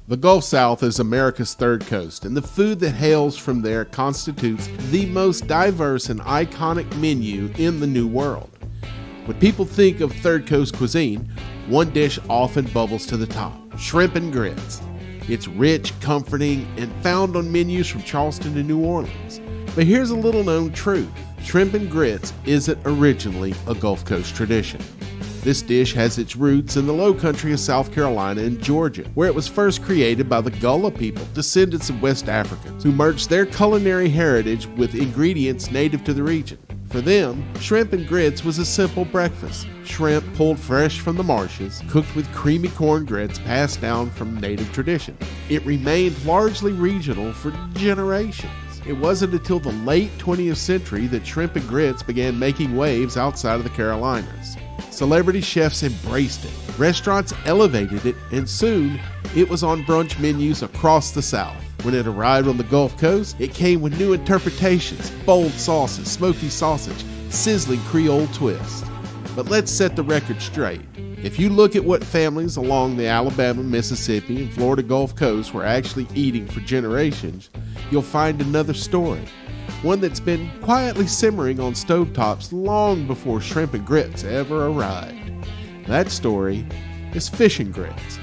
The Gulf South is America's third coast, and the food that hails from there constitutes the most diverse and iconic menu in the New World. When people think of third coast cuisine, one dish often bubbles to the top: shrimp and grits. It's rich, comforting, and found on menus from Charleston to New Orleans. But here's a little known truth: shrimp and grits isn't originally a Gulf Coast tradition. This dish has its roots in the low country of South Carolina and Georgia, where it was first created by the Gullah people, descendants of West Africans, who merged their culinary heritage with ingredients native to the region. For them, shrimp and grits was a simple breakfast. Shrimp pulled fresh from the marshes, cooked with creamy corn grits passed down from native tradition. It remained largely regional for generations. It wasn't until the late 20th century that shrimp and grits began making waves outside of the Carolinas. Celebrity chefs embraced it, restaurants elevated it, and soon it was on brunch menus across the South. When it arrived on the Gulf Coast, it came with new interpretations: bold sauces, smoky sausage, sizzling Creole twist. But let's set the record straight. If you look at what families along the Alabama, Mississippi, and Florida Gulf Coast were actually eating for generations, you'll find another story. One that's been quietly simmering on stovetops long before shrimp and grits ever arrived. That story is fish and grits.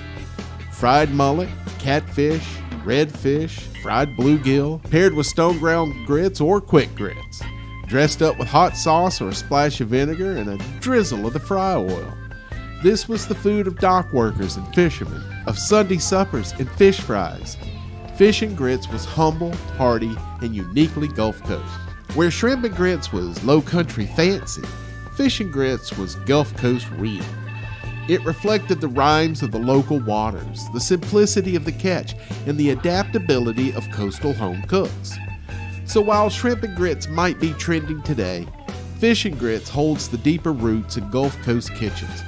Fried mullet, catfish, redfish, fried bluegill, paired with stone ground grits or quick grits, dressed up with hot sauce or a splash of vinegar and a drizzle of the fry oil. This was the food of dock workers and fishermen, of Sunday suppers and fish fries. Fish and grits was humble, hearty, and uniquely Gulf Coast. Where shrimp and grits was low country fancy, fish and grits was Gulf Coast real. It reflected the rhymes of the local waters, the simplicity of the catch, and the adaptability of coastal home cooks. So while shrimp and grits might be trending today, fish and grits holds the deeper roots in Gulf Coast kitchens,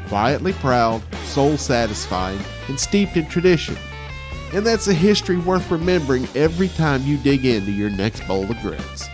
quietly proud, soul-satisfying, and steeped in tradition. And that's a history worth remembering every time you dig into your next bowl of grits.